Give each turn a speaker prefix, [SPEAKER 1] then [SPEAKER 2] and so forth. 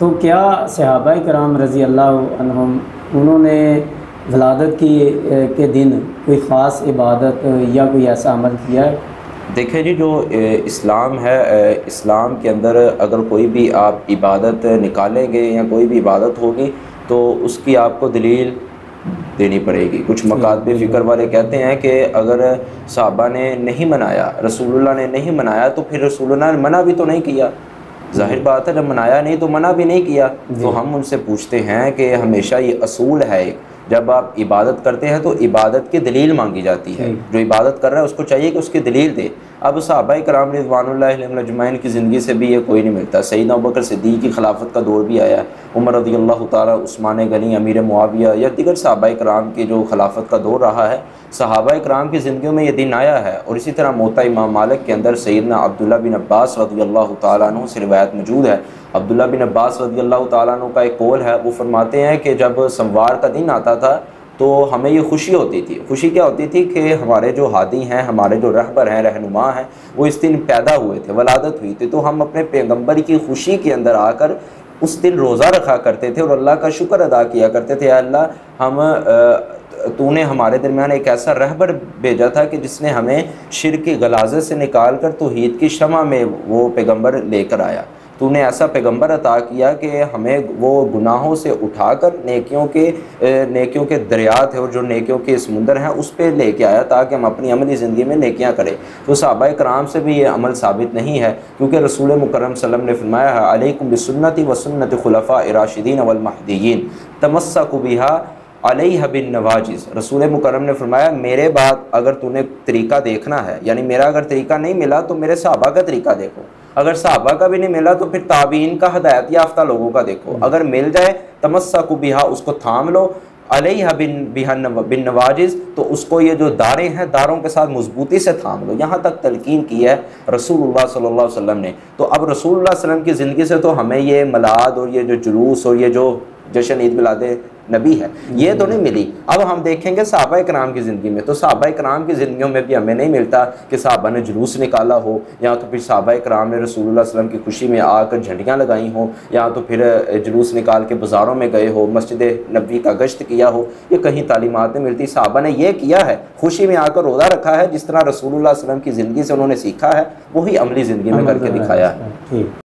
[SPEAKER 1] तो क्या सहाबाए कराम रज़ी अल्लाह अन्हुम उन्होंने वलादत की के दिन कोई ख़ास इबादत या कोई ऐसा अमल किया है?
[SPEAKER 2] देखें जी, जो इस्लाम है, इस्लाम के अंदर अगर कोई भी आप इबादत निकालेंगे या कोई भी इबादत होगी तो उसकी आपको दलील देनी पड़ेगी। कुछ मकातब फ़िक्र वाले कहते हैं कि अगर सहाबा ने नहीं मनाया, रसूलुल्लाह ने नहीं मनाया, तो फिर रसूलुल्लाह ने मना भी तो नहीं किया। ज़ाहिर बात है, जब मनाया नहीं तो मना भी नहीं किया। तो हम उनसे पूछते हैं कि हमेशा ये असूल है, जब आप इबादत करते हैं तो इबादत की दलील मांगी जाती है। जो इबादत कर रहा है उसको चाहिए कि उसकी दलील दे। अब सहाबाए कराम रिज़वानुल्लाहि अलैहिम अजमईन की ज़िंदगी से भी ये कोई नहीं मिलता। सैयदना अबू बकर सिद्दीक़ की खिलाफत का दौर भी आया, उमर रज़ियल्लाहु ताला, उस्मान गनी, अमीर मुआविया या दीगर सहाबाए कराम की जो खिलाफत का दौर रहा है, सहाबाए कराम की ज़िंदगियों में ये दिन आया है। और इसी तरह मोता इमाम मालिक के अंदर सैयदना अब्दुल्लाह बिन अब्बास रज़ियल्लाहु ताला अन्हु से रिवायत मौजूद है। अब्दुल्लाह बिन अब्बास रज़ियल्लाहु ताला अन्हु का एक कौल है, वो फरमाते हैं कि जब सोमवार का दिन आता था तो हमें ये खुशी होती थी। खुशी क्या होती थी कि हमारे जो हादी हैं, हमारे जो रहबर हैं, रहनुमा हैं, वो इस दिन पैदा हुए थे, वलादत हुई थी। तो हम अपने पैगंबर की खुशी के अंदर आकर उस दिन रोज़ा रखा करते थे और अल्लाह का शुक्र अदा किया करते थे। अल्लाह, हम तूने हमारे दरमियान एक ऐसा रहबर भेजा था कि जिसने हमें शिर्क की गलाज़त से निकाल कर तौहीद की शमा में वो पैगंबर लेकर आया। तूने ऐसा पैगंबर अता किया कि हमें वो गुनाहों से उठाकर नेकियों के दरिया थे और जो नेकियों के समुंदर हैं उस पर लेके आया, ताकि हम अपनी अमली ज़िंदगी में नेकियां करें। तो सहाबाए कराम से भी ये अमल साबित नहीं है, क्योंकि रसूल मुकर्रम सल्लल्लाहु अलैहि वसल्लम ने फरमाया है, अलैकुम बिसुन्नती व सुन्नति खुलफाए राशिदीन वल महदीयीन तमस्सकु बिहा अलैहा बिन नवाजिज़। रसूल मुकर्रम ने फरमाया, मेरे बाद अगर तूने तरीका देखना है, यानी मेरा अगर तरीका नहीं मिला तो मेरे सहाबा का तरीका देखो। अगर सहाबा का भी नहीं मिला तो फिर ताबीन का, हिदायत याफ्ता लोगों का देखो। अगर मिल जाए तमस्सकु बिहा, उसको थाम लो, अलैहा बिन नवाजिज़, तो उसको ये जो दारें हैं, दारों के साथ मजबूती से थाम लो। यहाँ तक तलकीन की है रसूलुल्लाह सल्लल्लाहु अलैहि वसल्लम ने। तो अब रसूलुल्लाह सल्लल्लाहु अलैहि वसल्लम की ज़िंदगी से तो हमें ये मलाद और ये जो जुलूस और ये जो जश्न ईद मिलाद नबी है, ये तो नहीं मिली। अब हम देखेंगे सहाबाए कराम की ज़िंदगी में, तो सहाबाए कराम की ज़िंदगियों में भी हमें नहीं मिलता कि सहाबा ने जुलूस निकाला हो, या तो फिर सहाबाए कराम ने रसूलुल्लाह सल्लल्लाहु अलैहि वसल्लम की खुशी में आकर झंडियाँ लगाई हों, या तो फिर जुलूस निकाल के बाज़ारों में गए हो, मस्जिद नबी का गश्त किया हो। ये कहीं तालीमात नहीं मिलती। सहाबा ने यह किया है, खुशी में आकर रोज़ा रखा है, जिस तरह रसूलुल्लाह सल्लल्लाहु अलैहि वसल्लम की ज़िंदगी से उन्होंने सीखा है, वही अमली ज़िंदगी में करके दिखाया है।